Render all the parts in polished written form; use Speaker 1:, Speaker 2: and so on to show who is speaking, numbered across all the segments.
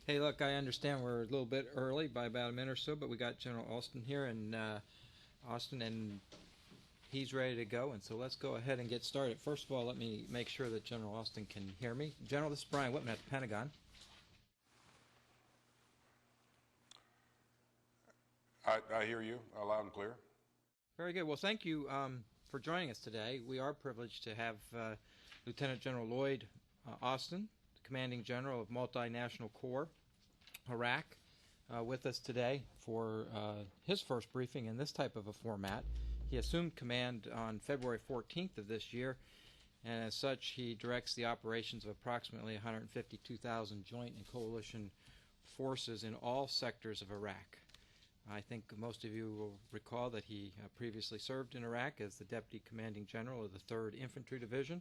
Speaker 1: Hey, look, I understand we're a little bit early by about a minute or so, but we got General Austin here, and Austin, and he's ready to go. And so let's go ahead and get started. First of all, let me make sure that General Austin can hear me. General, this is Brian Whitman at the Pentagon.
Speaker 2: I hear you loud and clear.
Speaker 1: Very good. Well, thank you for joining us today. We are privileged to have Lieutenant General Lloyd Austin, the Commanding General of Multinational Corps, Iraq, with us today for his first briefing in this type of a format. He assumed command on February 14th of this year, and as such, he directs the operations of approximately 152,000 joint and coalition forces in all sectors of Iraq. I think most of you will recall that he previously served in Iraq as the Deputy Commanding General of the 3rd Infantry Division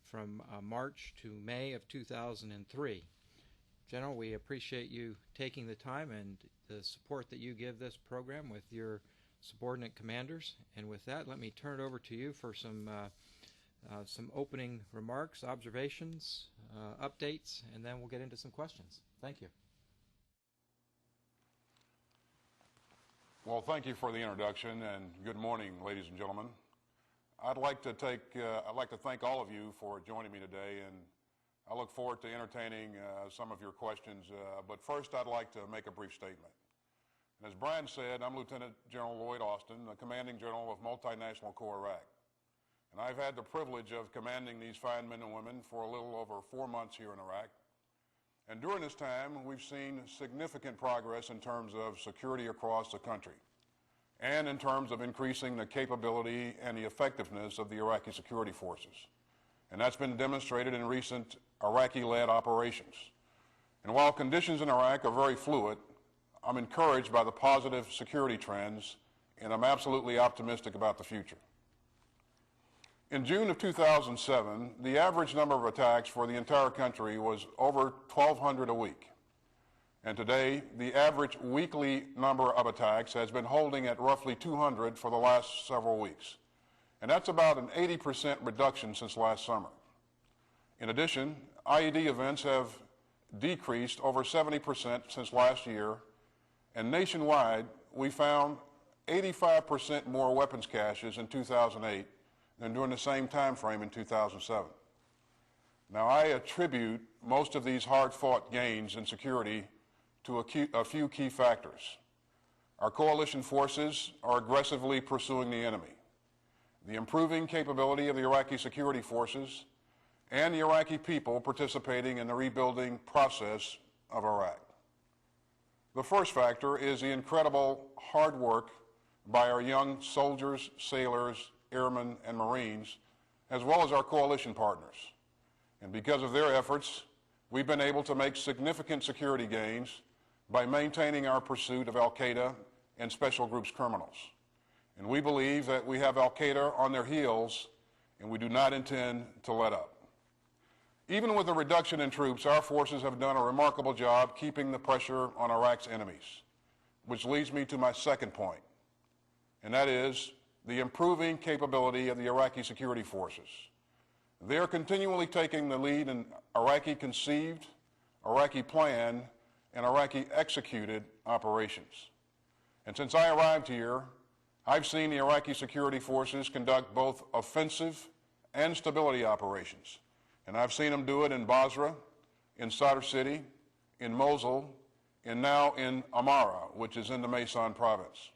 Speaker 1: from March to May of 2003. General, we appreciate you taking the time and the support that you give this program with your subordinate commanders. And with that, let me turn it over to you for some opening remarks, observations, updates, and then we'll get into some questions. Thank you.
Speaker 2: Well, thank you for the introduction, and good morning, ladies and gentlemen. I'd like to thank all of you for joining me today, and I look forward to entertaining some of your questions. But first, I'd like to make a brief statement. And as Brian said, I'm Lieutenant General Lloyd Austin, the Commanding General of Multinational Corps Iraq. And I've had the privilege of commanding these fine men and women for a little over 4 months here in Iraq. And during this time, we've seen significant progress in terms of security across the country and in terms of increasing the capability and the effectiveness of the Iraqi security forces. And that's been demonstrated in recent Iraqi-led operations. And while conditions in Iraq are very fluid, I'm encouraged by the positive security trends, and I'm absolutely optimistic about the future. In June of 2007, the average number of attacks for the entire country was over 1,200 a week. And today, the average weekly number of attacks has been holding at roughly 200 for the last several weeks. And that's about an 80% reduction since last summer. In addition, IED events have decreased over 70% since last year, and nationwide, we found 85% more weapons caches in 2008 than during the same time frame in 2007. Now, I attribute most of these hard-fought gains in security to a few key factors. Our coalition forces are aggressively pursuing the enemy, the improving capability of the Iraqi security forces, and the Iraqi people participating in the rebuilding process of Iraq. The first factor is the incredible hard work by our young soldiers, sailors, airmen, and Marines, as well as our coalition partners. And because of their efforts, we've been able to make significant security gains by maintaining our pursuit of al-Qaeda and special groups criminals. And we believe that we have al-Qaeda on their heels, and we do not intend to let up. Even with a reduction in troops, our forces have done a remarkable job keeping the pressure on Iraq's enemies, which leads me to my second point, and that is the improving capability of the Iraqi security forces. They are continually taking the lead in Iraqi conceived, Iraqi planned, and Iraqi executed operations. And since I arrived here, I've seen the Iraqi security forces conduct both offensive and stability operations. And I've seen them do it in Basra, in Sadr City, in Mosul, and now in Amara, which is in the Maysan province.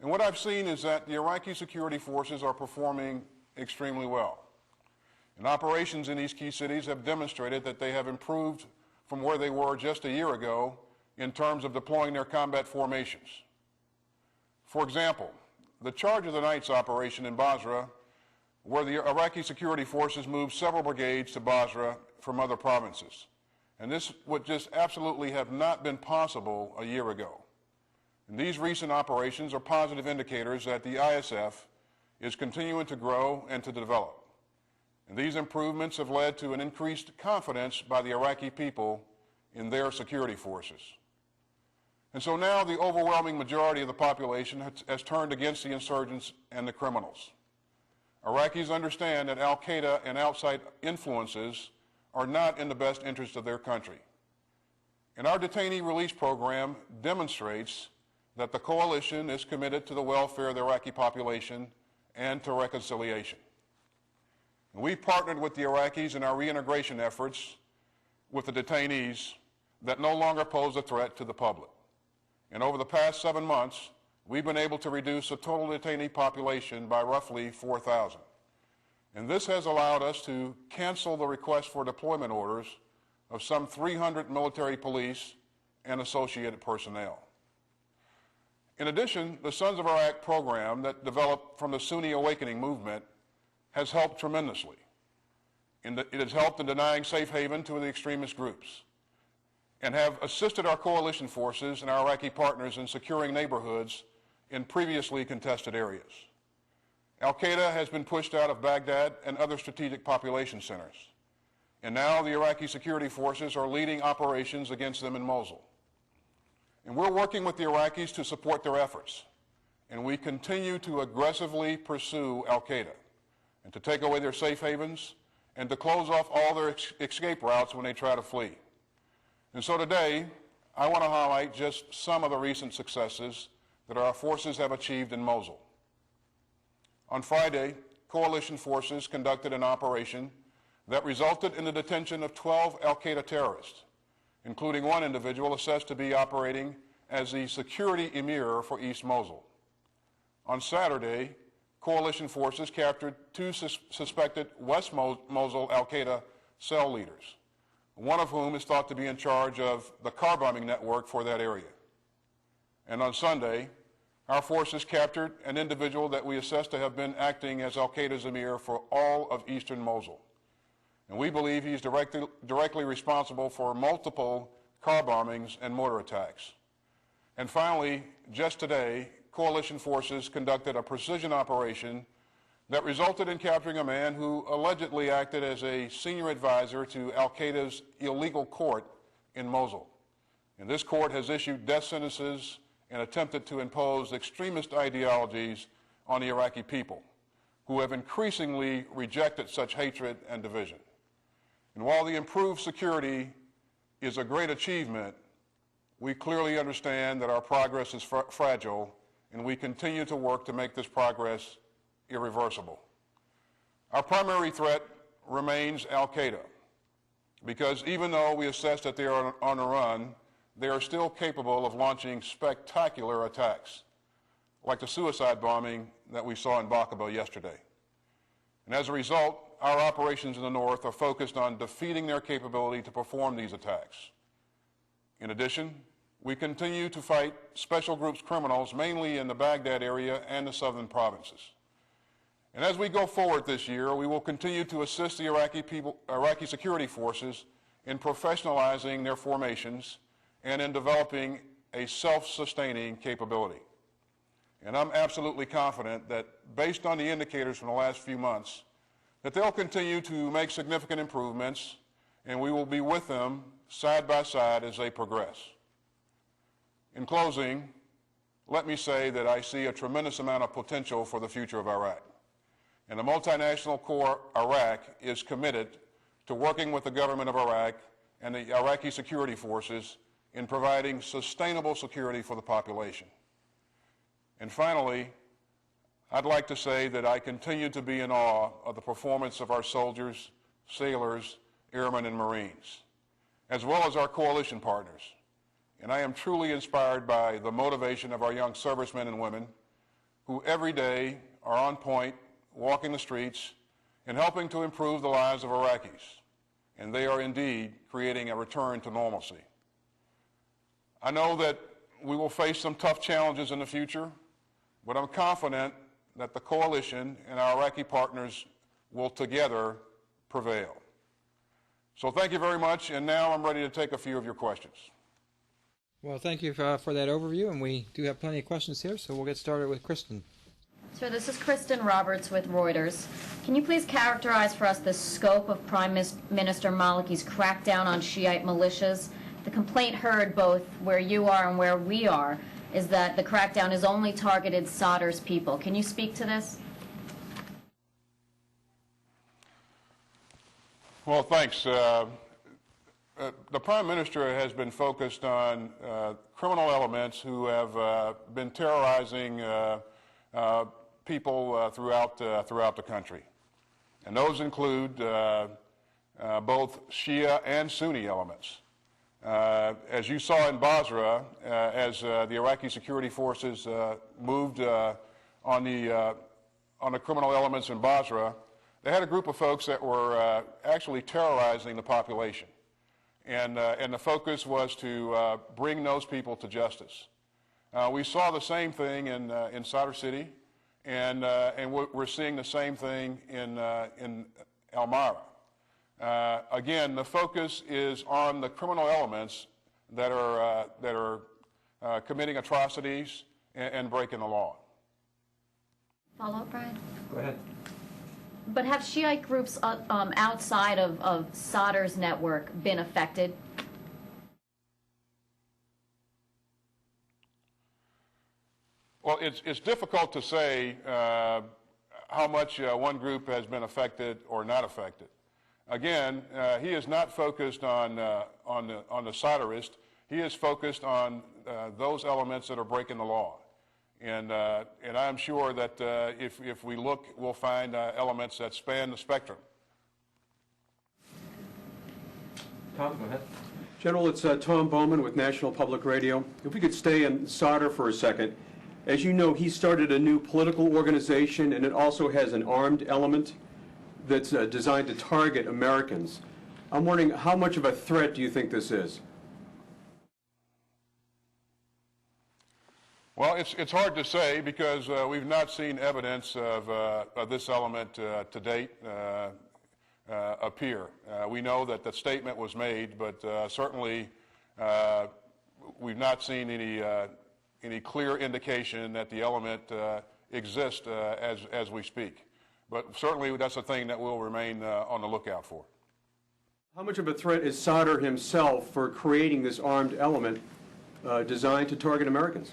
Speaker 2: And what I've seen is that the Iraqi security forces are performing extremely well. And operations in these key cities have demonstrated that they have improved from where they were just a year ago in terms of deploying their combat formations. For example, the Charge of the Nights operation in Basra, where the Iraqi security forces moved several brigades to Basra from other provinces. And this would just absolutely have not been possible a year ago. And these recent operations are positive indicators that the ISF is continuing to grow and to develop. And these improvements have led to an increased confidence by the Iraqi people in their security forces. And so now the overwhelming majority of the population has turned against the insurgents and the criminals. Iraqis understand that al-Qaeda and outside influences are not in the best interest of their country. And our detainee release program demonstrates that the coalition is committed to the welfare of the Iraqi population and to reconciliation. And we partnered with the Iraqis in our reintegration efforts with the detainees that no longer pose a threat to the public. And over the past 7 months, we've been able to reduce the total detainee population by roughly 4,000. And this has allowed us to cancel the request for deployment orders of some 300 military police and associated personnel. In addition, the Sons of Iraq program that developed from the Sunni Awakening movement has helped tremendously. It has helped in denying safe haven to the extremist groups and have assisted our coalition forces and our Iraqi partners in securing neighborhoods in previously contested areas. Al-Qaeda has been pushed out of Baghdad and other strategic population centers. And now the Iraqi security forces are leading operations against them in Mosul. And we're working with the Iraqis to support their efforts. And we continue to aggressively pursue Al-Qaeda and to take away their safe havens and to close off all their escape routes when they try to flee. And so today, I want to highlight just some of the recent successes that our forces have achieved in Mosul. On Friday, coalition forces conducted an operation that resulted in the detention of 12 Al-Qaeda terrorists, including one individual assessed to be operating as the security emir for East Mosul. On Saturday, coalition forces captured 2 suspected West Mosul Al-Qaeda cell leaders, one of whom is thought to be in charge of the car bombing network for that area. And on Sunday, our forces captured an individual that we assessed to have been acting as Al-Qaeda's emir for all of eastern Mosul. And we believe he's directly responsible for multiple car bombings and mortar attacks. And finally, just today, coalition forces conducted a precision operation that resulted in capturing a man who allegedly acted as a senior advisor to Al-Qaeda's illegal court in Mosul. And this court has issued death sentences and attempted to impose extremist ideologies on the Iraqi people, who have increasingly rejected such hatred and division. And while the improved security is a great achievement, we clearly understand that our progress is fragile, and we continue to work to make this progress irreversible. Our primary threat remains Al-Qaeda, because even though we assess that they are on the run, they are still capable of launching spectacular attacks, like the suicide bombing that we saw in Baqaba yesterday. And as a result, our operations in the north are focused on defeating their capability to perform these attacks. In addition, we continue to fight special groups criminals, mainly in the Baghdad area and the southern provinces. And as we go forward this year, we will continue to assist the Iraqi security forces in professionalizing their formations and in developing a self-sustaining capability. And I'm absolutely confident that, based on the indicators from the last few months, that they'll continue to make significant improvements, and we will be with them side by side as they progress. In closing, let me say that I see a tremendous amount of potential for the future of Iraq. And the Multinational Corps Iraq is committed to working with the government of Iraq and the Iraqi security forces in providing sustainable security for the population. And finally, I'd like to say that I continue to be in awe of the performance of our soldiers, sailors, airmen, and Marines, as well as our coalition partners. And I am truly inspired by the motivation of our young servicemen and women who every day are on point, walking the streets, and helping to improve the lives of Iraqis. And they are indeed creating a return to normalcy. I know that we will face some tough challenges in the future, but I'm confident that the coalition and our Iraqi partners will together prevail. So thank you very much, and now I'm ready to take a few of your questions.
Speaker 1: Well, thank you for that overview, and we do have plenty of questions here, so we'll get started with Kristen.
Speaker 3: Sir, this is Kristen Roberts with Reuters. Can you please characterize for us the scope of Prime Minister Maliki's crackdown on Shiite militias? The complaint heard both where you are and where we are is that the crackdown is only targeted Sadr's people. Can you speak to this?
Speaker 2: Well, thanks. The Prime Minister has been focused on criminal elements who have been terrorizing people throughout the country. And those include both Shia and Sunni elements. As you saw in Basra, as the Iraqi security forces moved on the criminal elements in Basra, they had a group of folks that were actually terrorizing the population. And the focus was to bring those people to justice. We saw the same thing in Sadr City, and we're seeing the same thing in Al-Mara. Again, the focus is on the criminal elements that are committing atrocities and breaking the law.
Speaker 3: Follow up, Brian?
Speaker 1: Go ahead.
Speaker 3: But have Shiite groups outside of Sadr's network been affected?
Speaker 2: Well, it's difficult to say how much one group has been affected or not affected. Again, he is not focused on the Sadrist. He is focused on those elements that are breaking the law. And I'm sure that if we look, we'll find elements that span the spectrum.
Speaker 1: Tom, go ahead.
Speaker 4: General, it's Tom Bowman with National Public Radio. If we could stay in Sadr for a second. As you know, he started a new political organization, and it also has an armed element that's designed to target Americans. I'm wondering, how much of a threat do you think this is?
Speaker 2: Well, it's hard to say because we've not seen evidence of this element to date appear. We know that the statement was made, but certainly we've not seen any clear indication that the element exists as we speak. But certainly that's a thing that we'll remain on the lookout for.
Speaker 4: How much of a threat is Sadr himself for creating this armed element designed to target Americans?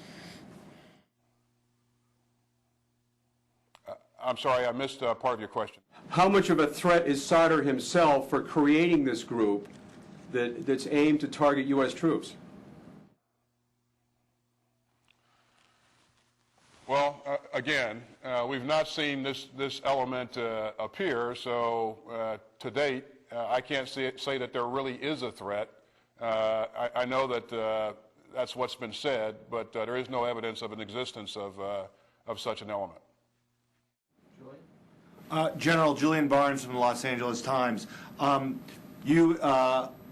Speaker 2: I'm sorry, I missed part of your question.
Speaker 4: How much of a threat is Sadr himself for creating this group that's aimed to target U.S. troops?
Speaker 2: Well, again, we've not seen this element appear, so to date, I can't say that there really is a threat. I know that that's what's been said, but there is no evidence of an existence of such an element.
Speaker 5: General Julian Barnes from the Los Angeles Times. You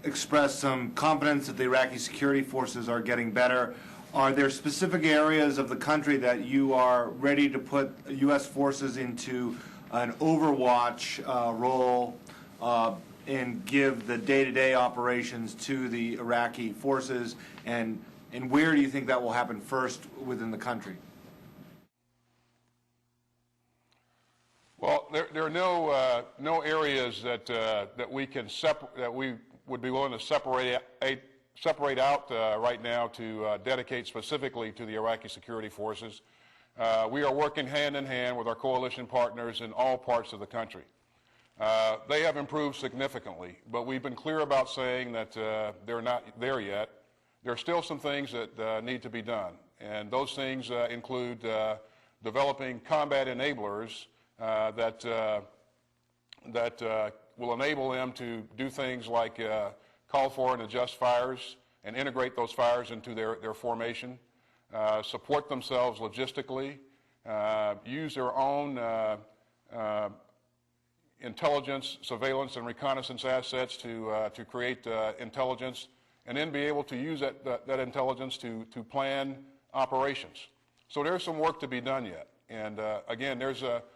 Speaker 5: expressed some confidence that the Iraqi security forces are getting better. Are there specific areas of the country that you are ready to put U.S. forces into an overwatch role and give the day-to-day operations to the Iraqi forces? And where do you think that will happen first within the country?
Speaker 2: Well, there are no areas that we can that we would be willing to separate out right now to dedicate specifically to the Iraqi security forces. We are working hand in hand with our coalition partners in all parts of the country. They have improved significantly, but we've been clear about saying that they're not there yet. There are still some things that need to be done, and those things include developing combat enablers that will enable them to do things like call for and adjust fires and integrate those fires into their formation, support themselves logistically, use their own intelligence, surveillance, and reconnaissance assets to create intelligence, and then be able to use that intelligence to plan operations. So there's some work to be done yet. And again,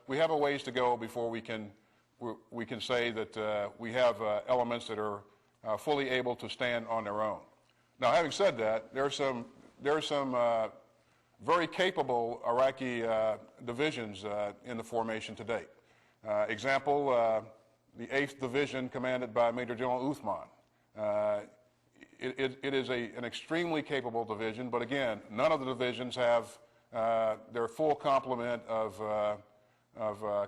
Speaker 2: we have a ways to go before we can say that we have elements that are fully able to stand on their own. Now, having said that, there are some very capable Iraqi divisions in the formation to date. Example, the 8th Division commanded by Major General Uthman. It is an extremely capable division, but again, none of the divisions have their full complement of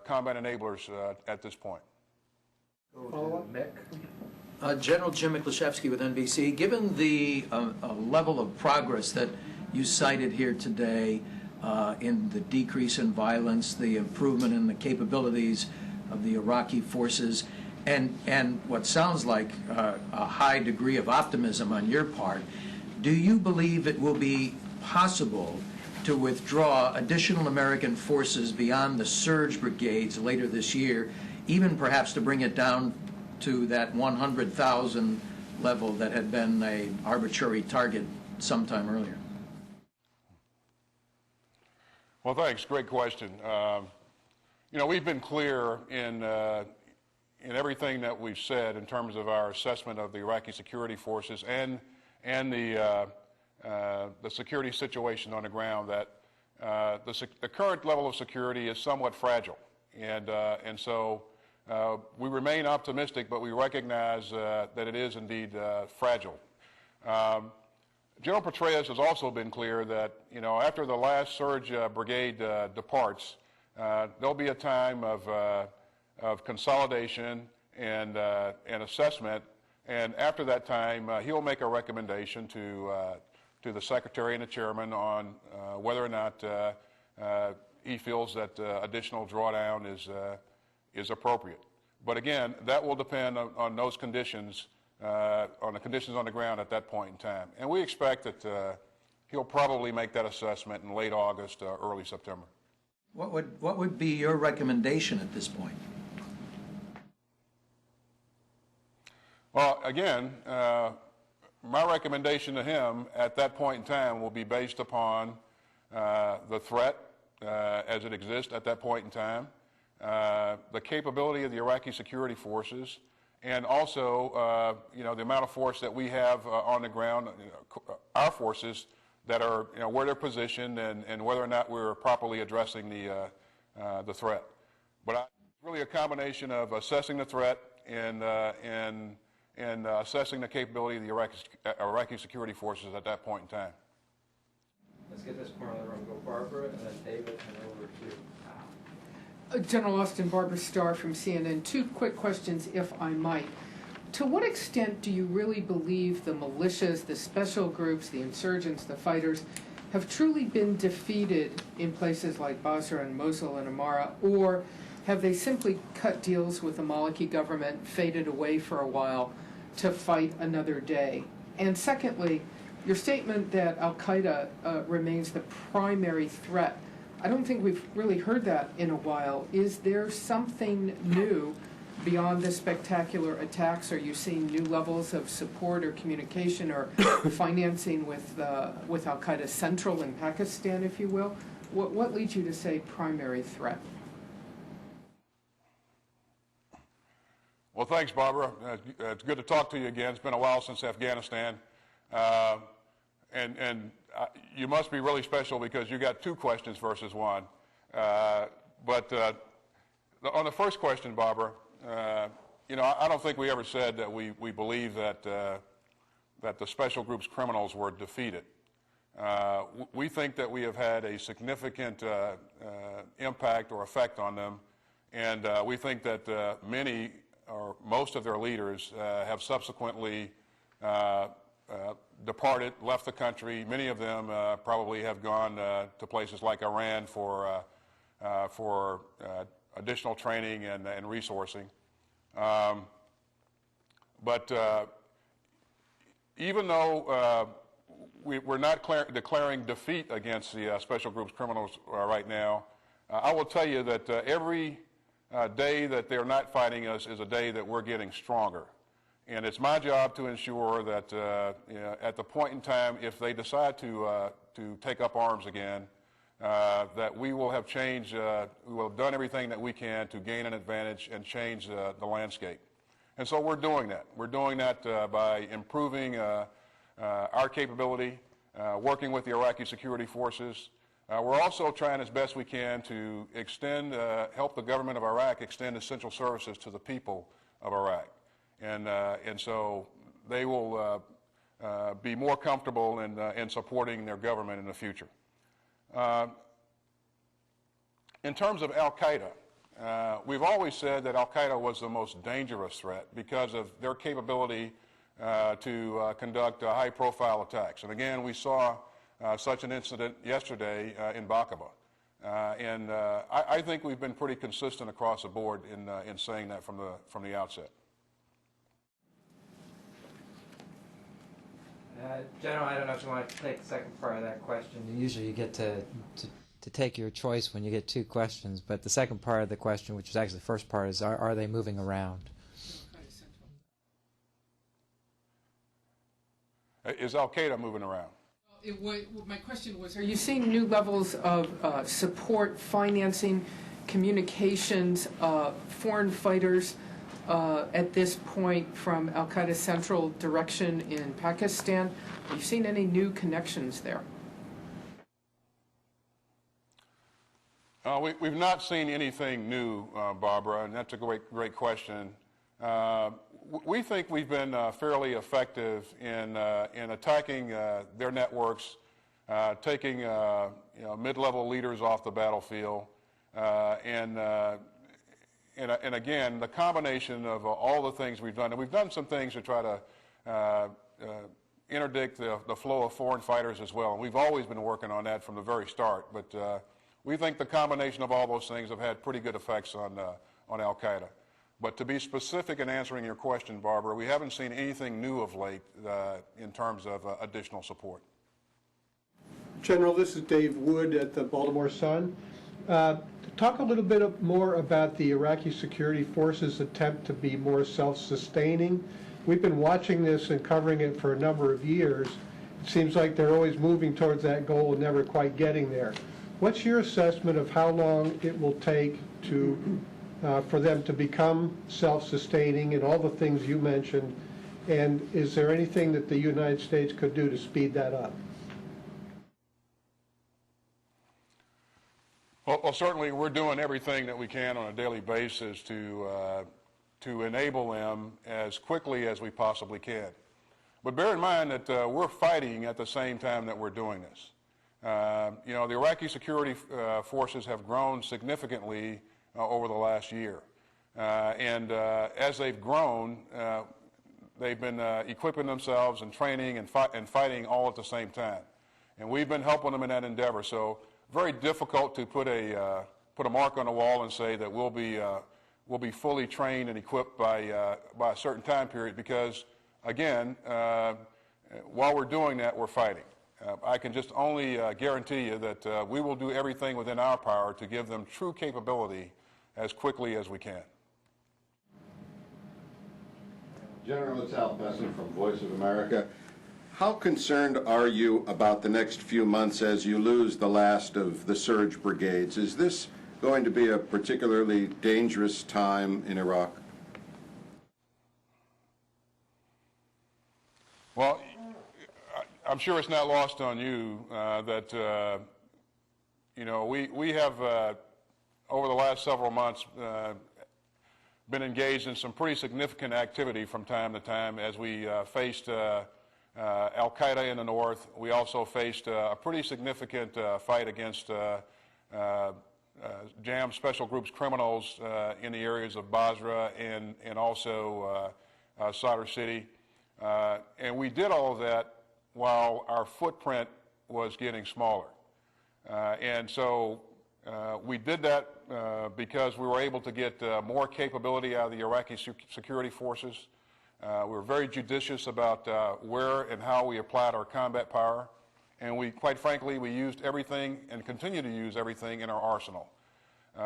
Speaker 2: combat enablers at this point.
Speaker 4: Follow-up?
Speaker 6: General Jim Miklashevsky with NBC. Given the level of progress that you cited here today in the decrease in violence, the improvement in the capabilities of the Iraqi forces, and what sounds like a high degree of optimism on your part, do you believe it will be possible to withdraw additional American forces beyond the surge brigades later this year, even perhaps to bring it down to that 100,000 level that had been an arbitrary target sometime earlier?
Speaker 2: Well, thanks. Great question. You know, we've been clear in everything that we've said in terms of our assessment of the Iraqi security forces and the security situation on the ground, that the current level of security is somewhat fragile, and so we remain optimistic, but we recognize that it is indeed fragile. General Petraeus has also been clear that, you know, after the last surge brigade departs, there'll be a time of consolidation and assessment, and after that time, he'll make a recommendation to the Secretary and the Chairman on whether or not he feels that additional drawdown is appropriate. But again, that will depend on those conditions, on the conditions on the ground at that point in time. And we expect that he'll probably make that assessment in late August, early September.
Speaker 6: What would be your recommendation at this point?
Speaker 2: Well, again, my recommendation to him at that point in time will be based upon the threat as it exists at that point in time, the capability of the Iraqi security forces, and also, you know, the amount of force that we have on the ground, our forces that are, you know, where they're positioned, and whether or not we're properly addressing the threat. But it's really a combination of assessing the threat and assessing the capability of the Iraqi security forces at that point in time.
Speaker 1: Let's get this part of the room. Go Barbara, and then David, and over to
Speaker 7: General Austin, Barbara Starr from CNN. Two quick questions, if I might. To what extent do you really believe the militias, the special groups, the insurgents, the fighters, have truly been defeated in places like Basra and Mosul and Amara, or have they simply cut deals with the Maliki government, faded away for a while, to fight another day? And secondly, your statement that al-Qaeda remains the primary threat, I don't think we've really heard that in a while. Is there something new beyond the spectacular attacks? Are you seeing new levels of support or communication or financing with al-Qaeda Central in Pakistan, if you will? What leads you to say primary threat?
Speaker 2: Well, thanks, Barbara. It's good to talk to you again. It's been a while since Afghanistan. And you must be really special because you got two questions versus one. But on the first question, Barbara, you know, I don't think we ever said that we believe that the special groups criminals were defeated. We think that we have had a significant impact or effect on them, and we think that many or most of their leaders have subsequently departed, left the country. Many of them probably have gone to places like Iran for additional training and resourcing. But even though we're not declaring defeat against the special groups criminals right now, I will tell you that every day that they're not fighting us is a day that we're getting stronger. And it's my job to ensure that you know, at the point in time, if they decide to take up arms again, that we will have changed, we will have done everything that we can to gain an advantage and change the landscape. And so we're doing that. We're doing that by improving our capability, working with the Iraqi security forces. We're also trying as best we can to extend, help the government of Iraq extend essential services to the people of Iraq. And so they will be more comfortable in supporting their government in the future. In terms of al-Qaeda, we've always said that Al-Qaeda was the most dangerous threat because of their capability to conduct high-profile attacks. And again, we saw such an incident yesterday in Baqaba. I think we've been pretty consistent across the board in saying that from the outset.
Speaker 1: General, I don't know if you want to take the second part of that question. Usually you get to take your choice when you get two questions, but the second part of the question, which is actually the first part, is are they moving around?
Speaker 2: Is Al-Qaeda moving around?
Speaker 7: My question was, are you seeing new levels of support, financing, communications, foreign fighters at this point from Al-Qaeda's central direction in Pakistan? Have you seen any new connections there?
Speaker 2: We've not seen anything new, Barbara, and that's a great question. We think we've been fairly effective in attacking their networks, taking mid-level leaders off the battlefield, and again, the combination of all the things we've done, and we've done some things to try to interdict the flow of foreign fighters as well. And we've always been working on that from the very start, but we think the combination of all those things have had pretty good effects on Al-Qaeda. But to be specific in answering your question, Barbara, we haven't seen anything new of late in terms of additional support.
Speaker 8: General, this is Dave Wood at the Baltimore Sun. Talk a little bit more about the Iraqi security forces' attempt to be more self-sustaining. We've been watching this and covering it for a number of years. It seems like they're always moving towards that goal and never quite getting there. What's your assessment of how long it will take for them to become self-sustaining and all the things you mentioned? And is there anything that the United States could do to speed that up?
Speaker 2: Well, certainly we're doing everything that we can on a daily basis to enable them as quickly as we possibly can. But bear in mind that we're fighting at the same time that we're doing this. The Iraqi security forces have grown significantly over the last year. And as they've grown, they've been equipping themselves and training and fighting all at the same time. And we've been helping them in that endeavor. So very difficult to put a mark on the wall and say that we'll be fully trained and equipped by a certain time period because, again, while we're doing that, we're fighting. I can just only guarantee you that we will do everything within our power to give them true capability as quickly as we can.
Speaker 9: General, it's Al Besson from Voice of America. How concerned are you about the next few months as you lose the last of the surge brigades? Is this going to be a particularly dangerous time in Iraq?
Speaker 2: Well, I'm sure it's not lost on you that, we have, over the last several months, been engaged in some pretty significant activity from time to time as we faced Al-Qaeda in the north. We also faced a pretty significant fight against JAM Special Groups criminals in the areas of Basra and also Sadr City. And we did all of that while our footprint was getting smaller. And so we did that because we were able to get more capability out of the Iraqi security forces. We were very judicious about where and how we applied our combat power. And quite frankly, we used everything and continue to use everything in our arsenal. We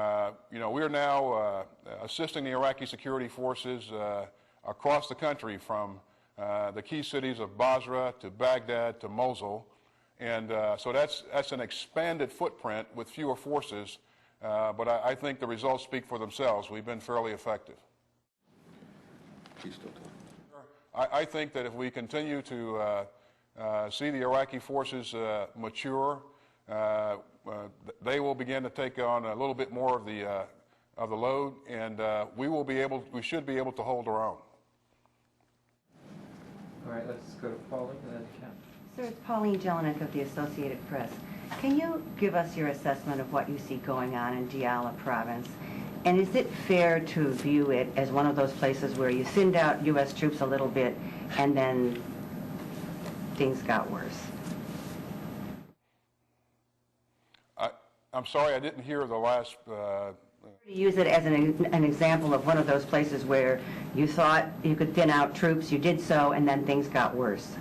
Speaker 2: are now assisting the Iraqi security forces across the country from the key cities of Basra to Baghdad to Mosul. And so that's an expanded footprint with fewer forces, but I think the results speak for themselves. We've been fairly effective. I think that if we continue to see the Iraqi forces mature, they will begin to take on a little bit more of the load, and we should be able to hold our own.
Speaker 1: All right, let's go to Pauline and then Ken.
Speaker 10: Sir, it's Pauline Jelinek of the Associated Press. Can you give us your assessment of what you see going on in Diyala province? And is it fair to view it as one of those places where you thinned out U.S. troops a little bit and then things got worse?
Speaker 2: I'm sorry, I didn't hear the last...
Speaker 10: Use it as an example of one of those places where you thought you could thin out troops, you did so, and then things got worse.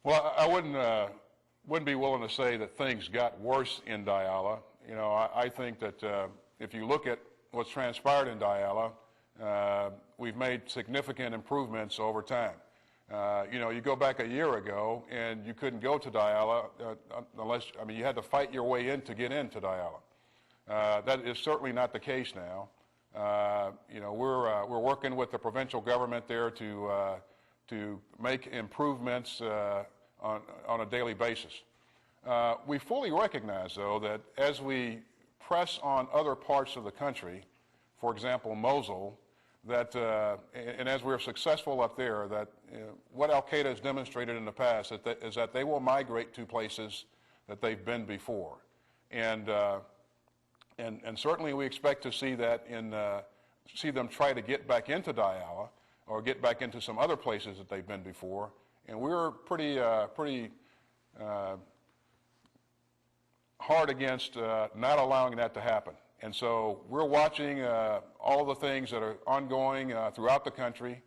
Speaker 2: Well, I wouldn't be willing to say that things got worse in Diala. You know, I think that if you look at what's transpired in Diala, we've made significant improvements over time. You know, you go back a year ago and you couldn't go to Diala unless, I mean, you had to fight your way in to get into Diala. That is certainly not the case now. You know, we're working with the provincial government there to make improvements on a daily basis. We fully recognize, though, that as we press on other parts of the country, for example, Mosul, that, and as we're successful up there, that what al-Qaeda has demonstrated in the past is that they will migrate to places that they've been before. And certainly we expect to see that see them try to get back into Diala or get back into some other places that they've been before. And we're pretty hard against not allowing that to happen. And so we're watching all the things that are ongoing throughout the country.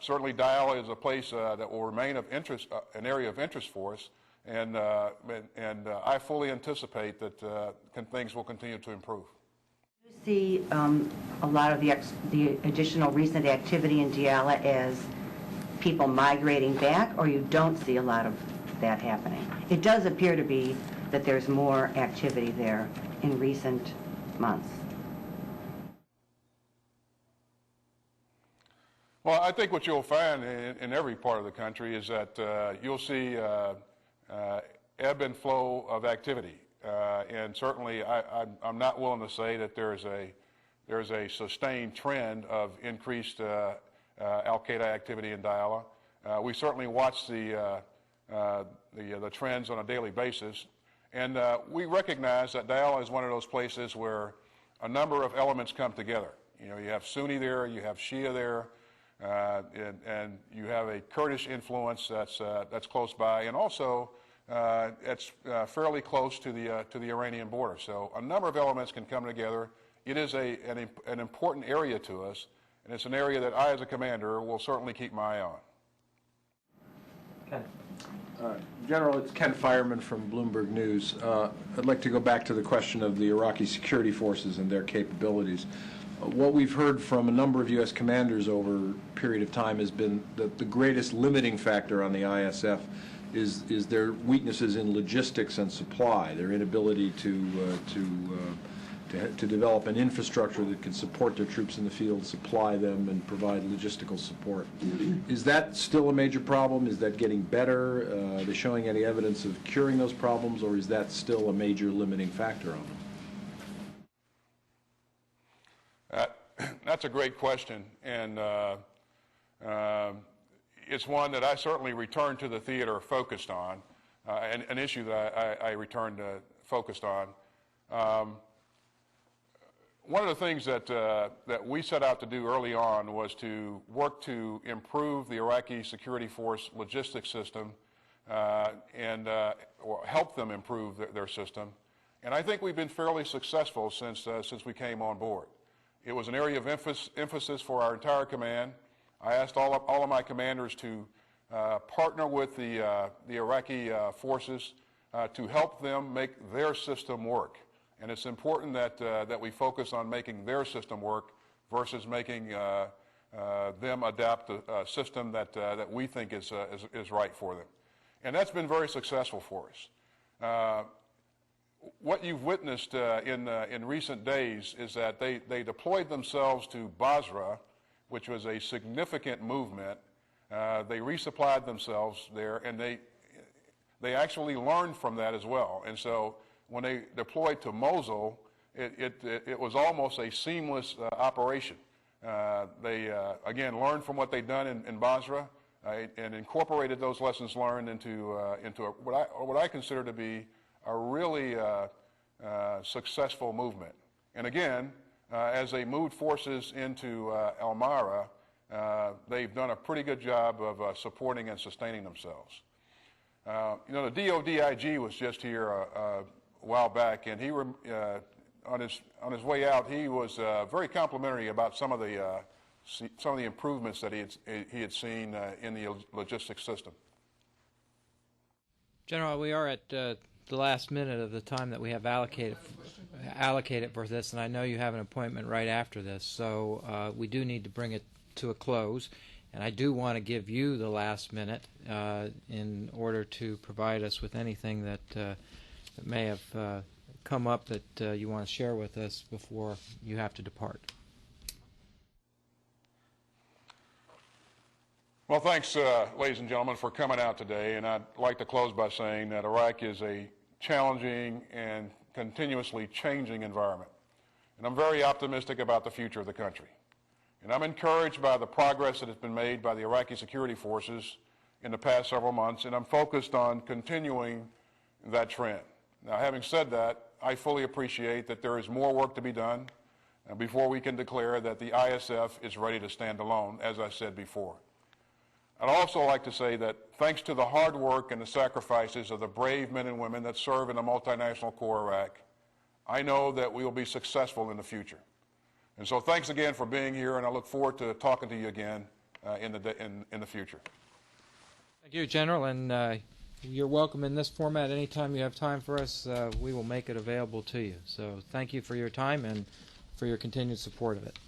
Speaker 2: Certainly Diala is a place that will remain of interest, an area of interest for us. And I fully anticipate that things will continue to improve.
Speaker 10: Do you see a lot of the additional recent activity in Diala as people migrating back, or you don't see a lot of that happening? It does appear to be that there's more activity there in recent months.
Speaker 2: Well, I think what you'll find in every part of the country is that you'll see ebb and flow of activity. And certainly I'm not willing to say that there's a sustained trend of increased al-Qaeda activity in Diala. We certainly watch the trends on a daily basis. And we recognize that Diala is one of those places where a number of elements come together. You know, you have Sunni there, you have Shia there, and you have a Kurdish influence that's close by, and also it's fairly close to the Iranian border. So a number of elements can come together. It is an important area to us, and it's an area that I, as a commander, will certainly keep my eye on.
Speaker 11: Ken. General, it's Ken Fireman from Bloomberg News. I'd like to go back to the question of the Iraqi security forces and their capabilities. What we've heard from a number of U.S. commanders over a period of time has been that the greatest limiting factor on the ISF is their weaknesses in logistics and supply, their inability to develop an infrastructure that can support their troops in the field, supply them, and provide logistical support. Is that still a major problem? Is that getting better? Are they showing any evidence of curing those problems, or is that still a major limiting factor on them?
Speaker 2: That's a great question, and it's one that I certainly returned to the theater focused on, an issue that I returned focused on. One of the things that we set out to do early on was to work to improve the Iraqi security force logistics system or help them improve their system. And I think we've been fairly successful since we came on board. It was an area of emphasis for our entire command. I asked all of my commanders to partner with the Iraqi forces to help them make their system work. And it's important that we focus on making their system work versus making them adapt a system that we think is right for them. And that's been very successful for us. What you've witnessed in recent days is that they deployed themselves to Basra, which was a significant movement. They resupplied themselves there, and they actually learned from that as well. And so when they deployed to Mosul, it was almost a seamless operation. They, again, learned from what they'd done in Basra and incorporated those lessons learned into what I consider to be a really successful movement. And again, as they moved forces into Elmira, they've done a pretty good job of supporting and sustaining themselves. You know, the DODIG was just here a while back, and he on his way out, he was very complimentary about some of the improvements that he had seen in the logistics system.
Speaker 1: General, we are at the last minute of the time that we have allocated for this, and I know you have an appointment right after this, so we do need to bring it to a close. And I do want to give you the last minute in order to provide us with anything that may have come up that you want to share with us before you have to depart.
Speaker 2: Well, thanks, ladies and gentlemen, for coming out today. And I'd like to close by saying that Iraq is a challenging and continuously changing environment. And I'm very optimistic about the future of the country. And I'm encouraged by the progress that has been made by the Iraqi security forces in the past several months, and I'm focused on continuing that trend. Now, having said that, I fully appreciate that there is more work to be done before we can declare that the ISF is ready to stand alone, as I said before. I'd also like to say that thanks to the hard work and the sacrifices of the brave men and women that serve in the multinational Corps Iraq, I know that we will be successful in the future. And so thanks again for being here, and I look forward to talking to you again in the future.
Speaker 1: Thank you, General, and you're welcome in this format anytime you have time for us. We will make it available to you. So thank you for your time and for your continued support of it.